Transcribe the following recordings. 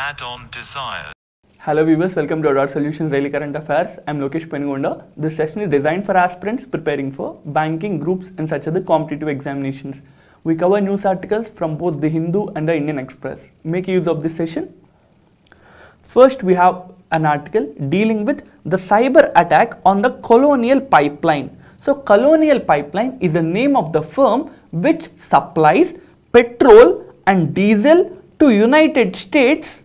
Add-on desired. Hello viewers, welcome to Dot Solutions Daily Current Affairs. I am Lokesh Penigonda. This session is designed for aspirants preparing for banking, groups and such other competitive examinations. We cover news articles from both the Hindu and the Indian Express. Make use of this session. First, we have an article dealing with the cyber attack on the Colonial Pipeline. So, Colonial Pipeline is the name of the firm which supplies petrol and diesel to United States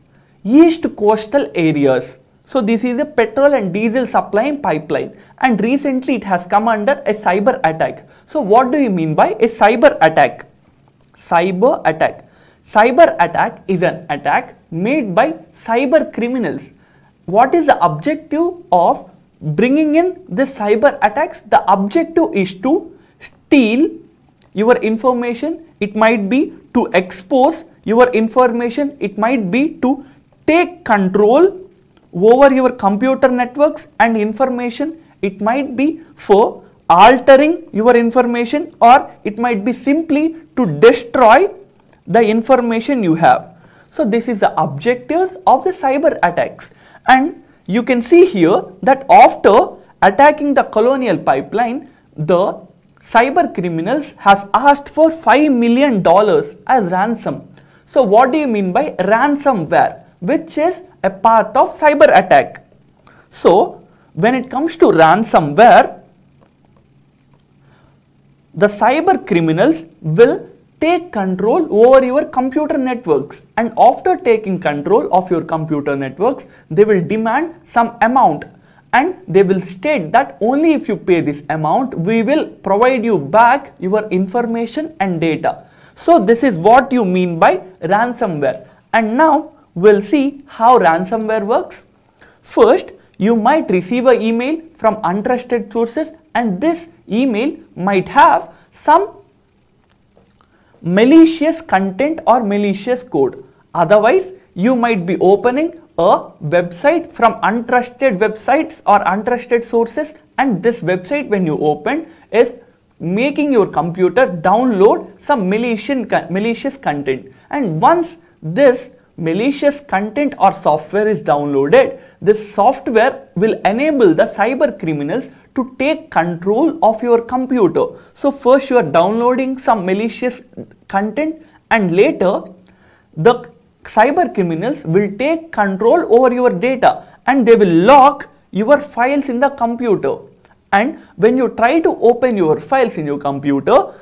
East coastal areas. So this is a petrol and diesel supplying pipeline, and recently it has come under a cyber attack. So what do you mean by a cyber attack? Cyber attack. Cyber attack is an attack made by cyber criminals. What is the objective of bringing in the cyber attacks? The objective is to steal your information. It might be to expose your information. It might be to take control over your computer networks and information. It might be for altering your information, or it might be simply to destroy the information you have. So this is the objectives of the cyber attacks, and you can see here that after attacking the Colonial Pipeline, the cyber criminals has asked for $5 million as ransom. So what do you mean by ransomware, which is a part of cyber attack? So when it comes to ransomware, the cyber criminals will take control over your computer networks, and after taking control of your computer networks, they will demand some amount, and they will state that only if you pay this amount, we will provide you back your information and data. So this is what you mean by ransomware. And now we'll see how ransomware works. First, you might receive an email from untrusted sources, and this email might have some malicious content or malicious code. Otherwise, you might be opening a website from untrusted websites or untrusted sources, and this website, when you open, is making your computer download some malicious content. And once this malicious content or software is downloaded, this software will enable the cyber criminals to take control of your computer. So first you are downloading some malicious content, and later the cyber criminals will take control over your data, and they will lock your files in the computer. And when you try to open your files in your computer,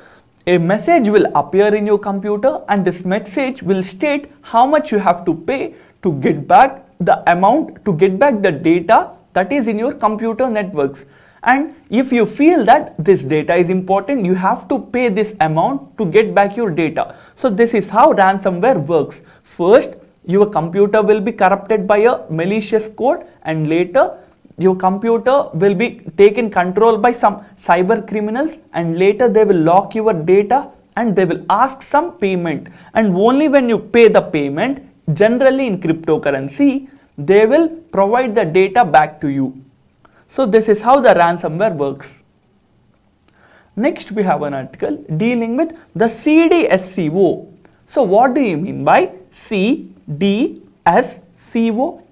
a message will appear in your computer, and this message will state how much you have to pay to get back the amount, to get back the data that is in your computer networks. And if you feel that this data is important, you have to pay this amount to get back your data. So this is how ransomware works. First, your computer will be corrupted by a malicious code, and later your computer will be taken control by some cyber criminals, and later they will lock your data and they will ask some payment. And only when you pay the payment, generally in cryptocurrency, they will provide the data back to you. So this is how the ransomware works. Next, we have an article dealing with the CDSCO. So what do you mean by CDSCO?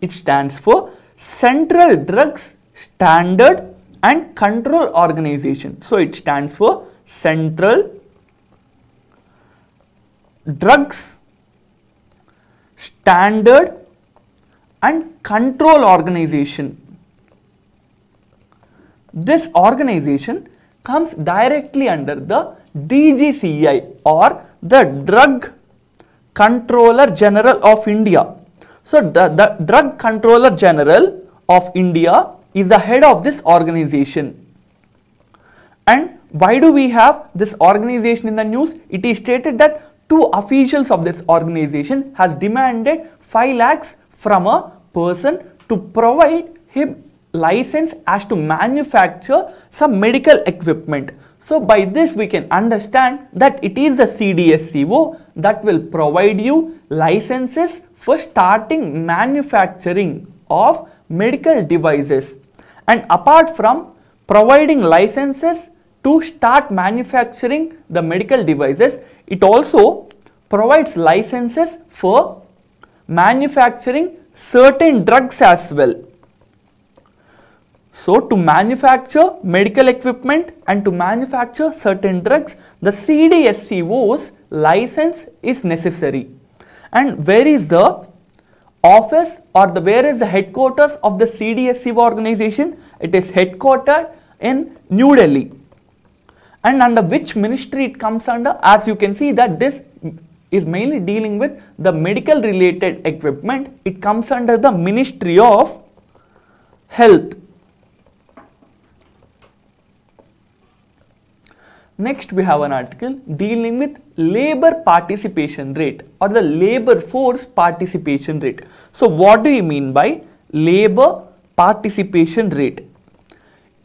It stands for Central Drugs Standard and Control Organization. So it stands for Central Drugs Standard and Control Organization. This organization comes directly under the DGCI, or the Drug Controller General of India. So the Drug Controller General of India is the head of this organization. And why do we have this organization in the news? It is stated that two officials of this organization has demanded 5 lakhs from a person to provide him license as to manufacture some medical equipment. So by this we can understand that it is the CDSCO that will provide you licenses for starting manufacturing of medical devices. And apart from providing licenses to start manufacturing the medical devices, it also provides licenses for manufacturing certain drugs as well. So to manufacture medical equipment and to manufacture certain drugs, the CDSCO's license is necessary. And where is the office or where is the headquarters of the CDSCO organization? It is headquartered in New Delhi. And under which ministry it comes under? As you can see that this is mainly dealing with the medical related equipment. It comes under the Ministry of Health. Next we have an article dealing with labor participation rate or the labor force participation rate. So what do you mean by labor participation rate?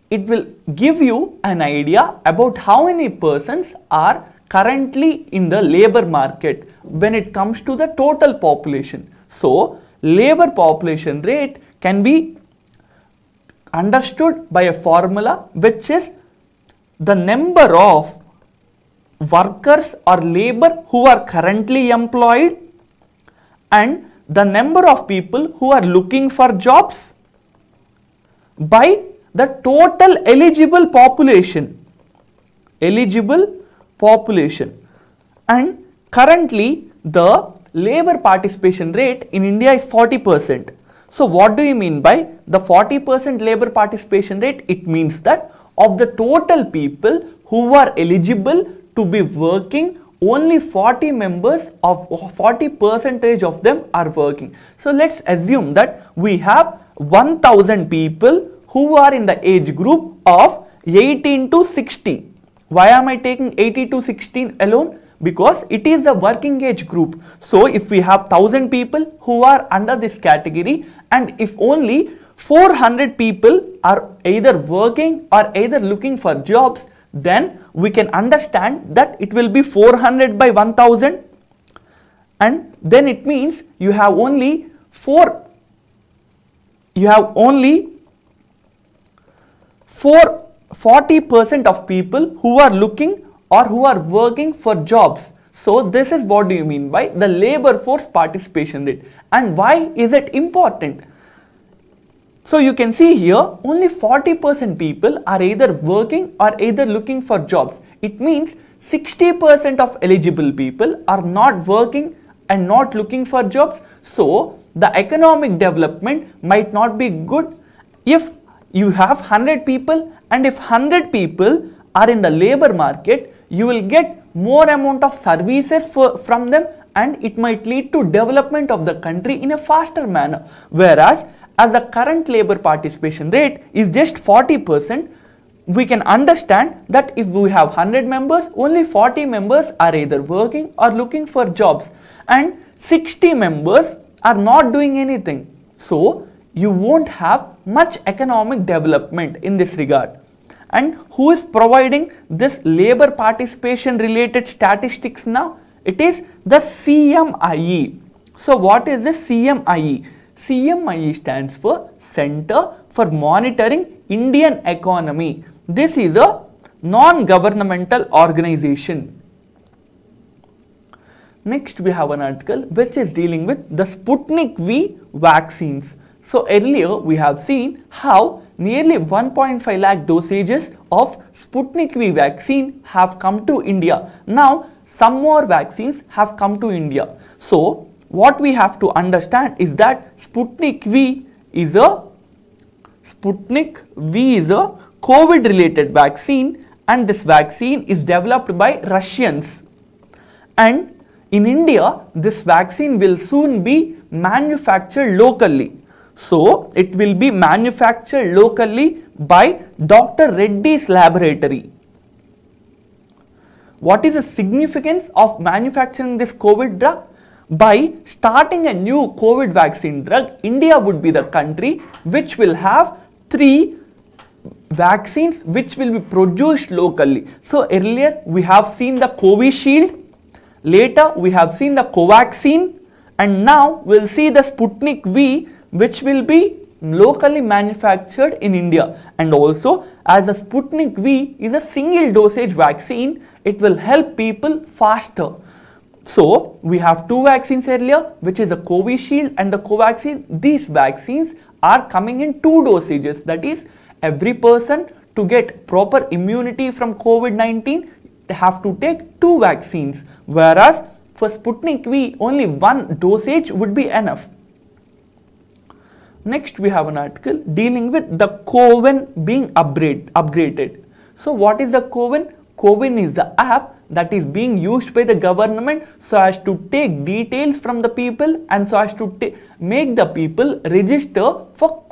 It will give you an idea about how many persons are currently in the labor market when it comes to the total population. So labor population rate can be understood by a formula which is the number of workers or labor who are currently employed and the number of people who are looking for jobs by the total eligible population. And currently the labor participation rate in India is 40%. So what do you mean by the 40% labor participation rate? It means that of the total people who are eligible to be working, only 40 members of 40% of them are working. So let's assume that we have 1000 people who are in the age group of 18 to 60. Why am I taking 18 to 16 alone? Because it is the working age group. So if we have 1000 people who are under this category and if only 400 people are either working or either looking for jobs, then we can understand that it will be 400 by 1000, and then it means you have only 40% of people who are looking or who are working for jobs. So this is what do you mean by the labor force participation rate. And why is it important? So you can see here only 40% people are either working or either looking for jobs. It means 60% of eligible people are not working and not looking for jobs. So the economic development might not be good if you have 100 people, and if 100 people are in the labor market, you will get more amount of services from them, and it might lead to development of the country in a faster manner. Whereas as the current labor participation rate is just 40%, we can understand that if we have 100 members, only 40 members are either working or looking for jobs and 60 members are not doing anything. So you won't have much economic development in this regard. And who is providing this labor participation related statistics now? It is the CMIE. So what is the CMIE? CMIE stands for Center for Monitoring Indian Economy. This is a non-governmental organization. Next we have an article which is dealing with the Sputnik V vaccines. So earlier we have seen how nearly 1.5 lakh dosages of Sputnik V vaccine have come to India. Now some more vaccines have come to India. So what we have to understand is that Sputnik V is a COVID related vaccine, and this vaccine is developed by Russians. And in India, this vaccine will soon be manufactured locally. So it will be manufactured locally by Dr. Reddy's laboratory. What is the significance of manufacturing this COVID drug? By starting a new COVID vaccine drug, India would be the country which will have 3 vaccines which will be produced locally. So earlier we have seen the Covishield, later we have seen the Covaxin, and now we'll see the Sputnik V which will be locally manufactured in India. And also, as a Sputnik V is a single dosage vaccine, it will help people faster. So we have two vaccines earlier, which is the Covishield and the Covaxin. These vaccines are coming in two dosages, that is every person to get proper immunity from COVID-19 they have to take two vaccines, whereas for Sputnik V only one dosage would be enough. Next we have an article dealing with the CoWIN being upgraded. So what is the CoWIN? CoWIN is the app that is being used by the government so as to take details from the people and so as to make the people register for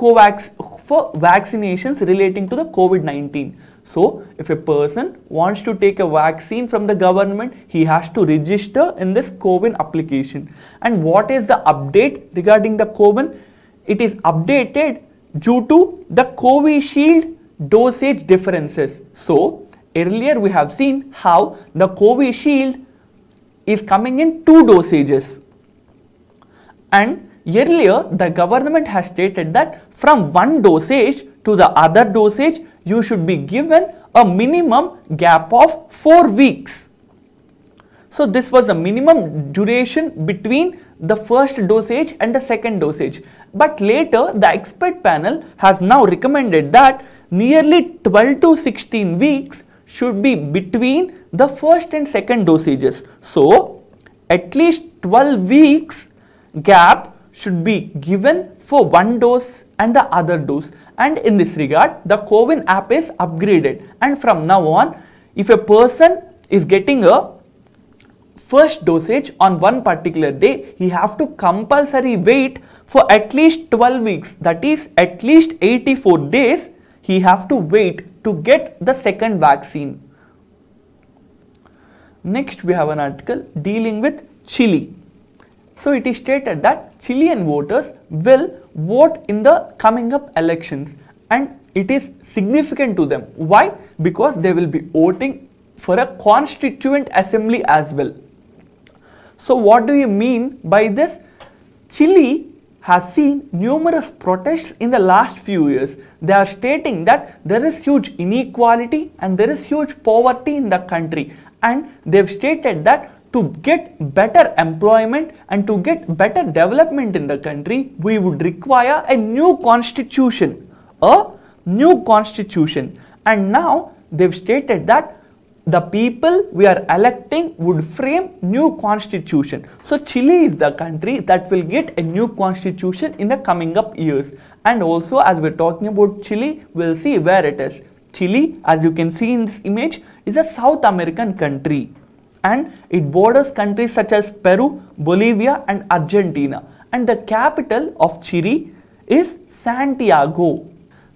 vaccinations relating to the COVID-19. So if a person wants to take a vaccine from the government, he has to register in this CoWIN application. And what is the update regarding the CoWIN? It is updated due to the Covishield dosage differences. So earlier we have seen how the Covishield is coming in two dosages, and earlier the government has stated that from one dosage to the other dosage you should be given a minimum gap of 4 weeks. So this was a minimum duration between the first dosage and the second dosage, but later the expert panel has now recommended that nearly 12 to 16 weeks should be between the first and second dosages. So at least 12 weeks gap should be given for one dose and the other dose, and in this regard the CoWIN app is upgraded, and from now on if a person is getting a first dosage on one particular day, he have to compulsory wait for at least 12 weeks, that is at least 84 days he have to wait to get the second vaccine. Next we have an article dealing with Chile. So it is stated that Chilean voters will vote in the coming up elections, and it is significant to them. Why? Because they will be voting for a constituent assembly as well. So what do you mean by this? Chile has seen numerous protests in the last few years. They are stating that there is huge inequality and there is huge poverty in the country, and they've stated that to get better employment and to get better development in the country, we would require a new constitution, and now they've stated that the people we are electing would frame new constitution. So Chile is the country that will get a new constitution in the coming up years. And also, as we're talking about Chile, we'll see where it is. Chile, as you can see in this image, is a South American country, and it borders countries such as Peru, Bolivia and Argentina, and the capital of Chile is Santiago.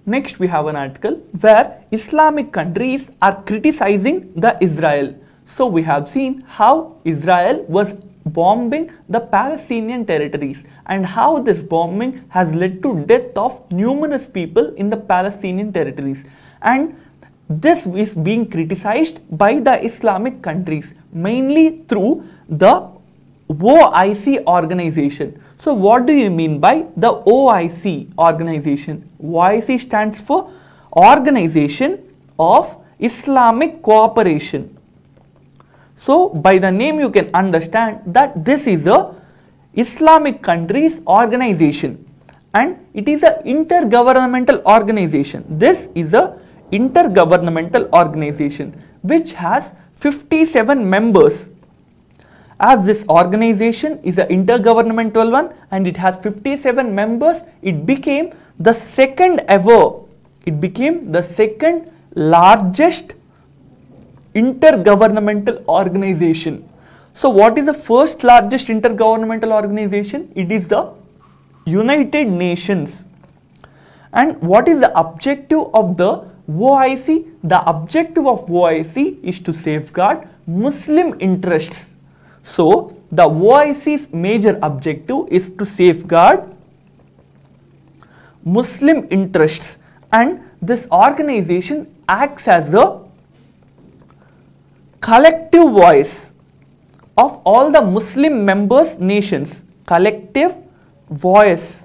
Next we have an article where Islamic countries are criticizing the Israel. So we have seen how Israel was bombing the Palestinian territories and how this bombing has led to death of numerous people in the Palestinian territories, and this is being criticized by the Islamic countries mainly through the OIC organization. So what do you mean by the OIC organization? OIC stands for Organization of Islamic Cooperation. So by the name you can understand that this is a Islamic countries organization, and it is an intergovernmental organization. This is a intergovernmental organization which has 57 members. As this organization is an intergovernmental one and it has 57 members, it became the second largest intergovernmental organization. So what is the first largest intergovernmental organization? It is the United Nations. And what is the objective of the OIC? The objective of OIC is to safeguard Muslim interests. So the OIC's major objective is to safeguard Muslim interests, and this organization acts as a collective voice of all the Muslim members nations. Collective voice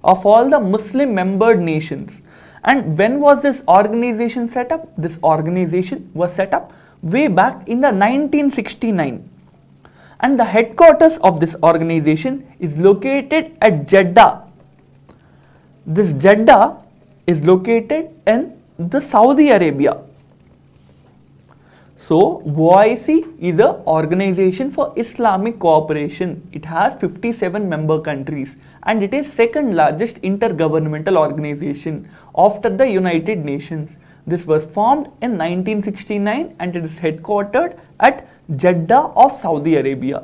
of all the Muslim membered nations. And when was this organization set up? This organization was set up way back in the 1969. and the headquarters of this organization is located at Jeddah. This Jeddah is located in the Saudi Arabia. So, OIC is an organization for Islamic cooperation. It has 57 member countries and it is second largest intergovernmental organization after the United Nations. This was formed in 1969 and it is headquartered at Jeddah of Saudi Arabia.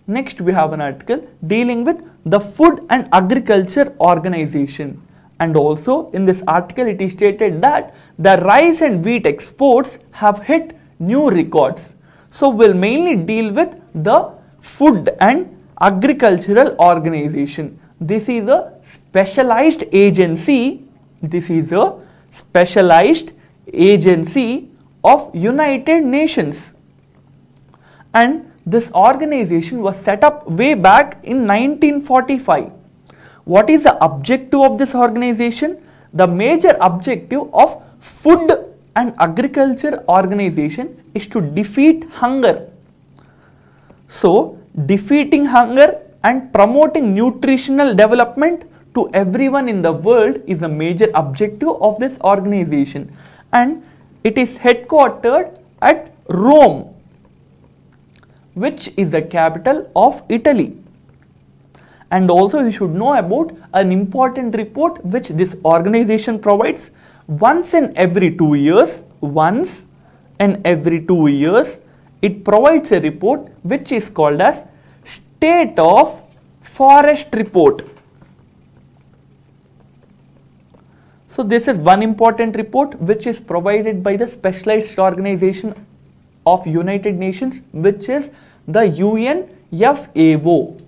Next, we have an article dealing with the Food and Agriculture Organization. And also in this article it is stated that the rice and wheat exports have hit new records. So we'll mainly deal with the Food and Agricultural Organization. This is a specialized agency. This is a specialized agency of United Nations. And this organization was set up way back in 1945. What is the objective of this organization? The major objective of Food and Agriculture Organization is to defeat hunger. So, defeating hunger and promoting nutritional development to everyone in the world is a major objective of this organization, and it is headquartered at Rome, which is the capital of Italy. And also you should know about an important report which this organization provides once in every 2 years. Once in every 2 years, it provides a report which is called as State of Forest Report. So this is one important report which is provided by the specialized organization of United Nations, which is the UNFAO.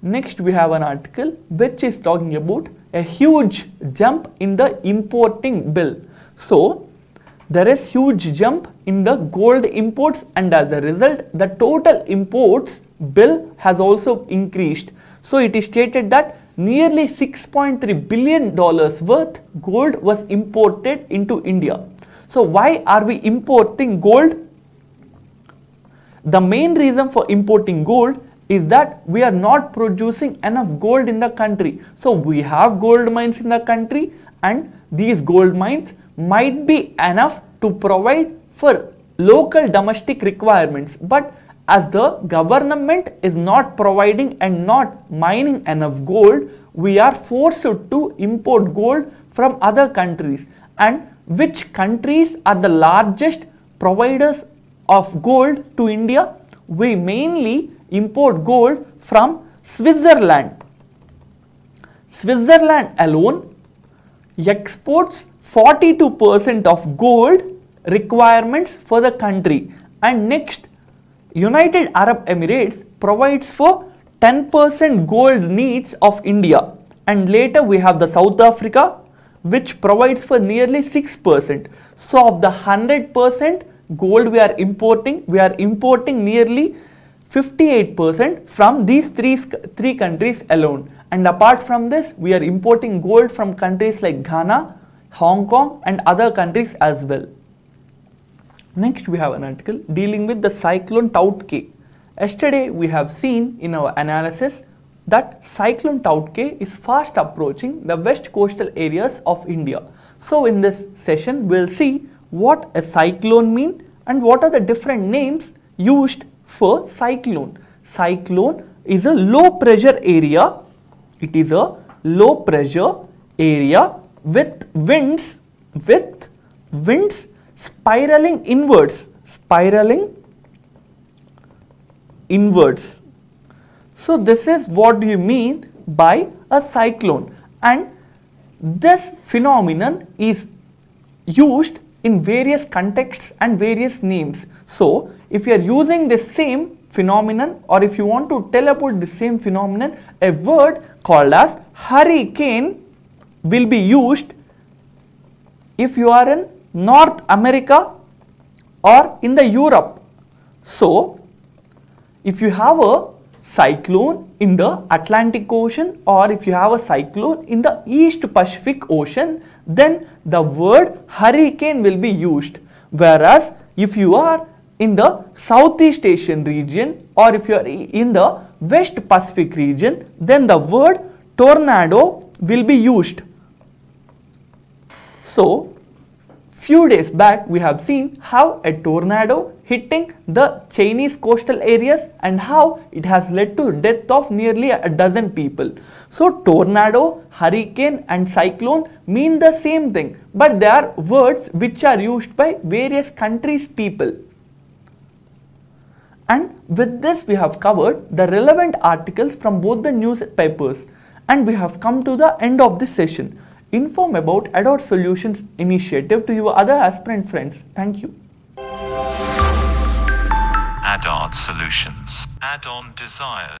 Next, we have an article which is talking about a huge jump in the importing bill. So, there is huge jump in the gold imports, and as a result, the total imports bill has also increased. So, it is stated that nearly $6.3 billion worth gold was imported into India. So, why are we importing gold? The main reason for importing gold is that we are not producing enough gold in the country. So we have gold mines in the country, and these gold mines might be enough to provide for local domestic requirements. But as the government is not providing and not mining enough gold, we are forced to import gold from other countries. And which countries are the largest providers of gold to India? We mainly import gold from Switzerland. Switzerland alone exports 42% of gold requirements for the country, and next, United Arab Emirates provides for 10% gold needs of India, and later we have the South Africa, which provides for nearly 6%. So of the 100% gold we are importing nearly 58% from these three countries alone. And apart from this, we are importing gold from countries like Ghana, Hong Kong and other countries as well. Next, we have an article dealing with the cyclone Tauktae. Yesterday, we have seen in our analysis that cyclone Tauktae is fast approaching the west coastal areas of India. So in this session, we'll see what a cyclone means and what are the different names used for cyclone. Cyclone is a low pressure area. It is a low pressure area with winds spiraling inwards. So this is what you mean by a cyclone, and this phenomenon is used in various contexts and various names. So if you are using the same phenomenon, or if you want to tell about the same phenomenon, a word called as hurricane will be used if you are in North America or in the Europe. So if you have a cyclone in the Atlantic Ocean, or if you have a cyclone in the East Pacific Ocean, then the word hurricane will be used. Whereas if you are in the Southeast Asian region, or if you are in the West Pacific region, then the word tornado will be used. So, few days back we have seen how a tornado hitting the Chinese coastal areas and how it has led to death of nearly a dozen people. So tornado, hurricane and cyclone mean the same thing, but they are words which are used by various countries' people. And with this we have covered the relevant articles from both the newspapers, and we have come to the end of this session. Inform about Adot Solutions initiative to your other aspirant friends. Thank you. Adot Solutions. Add-on desires.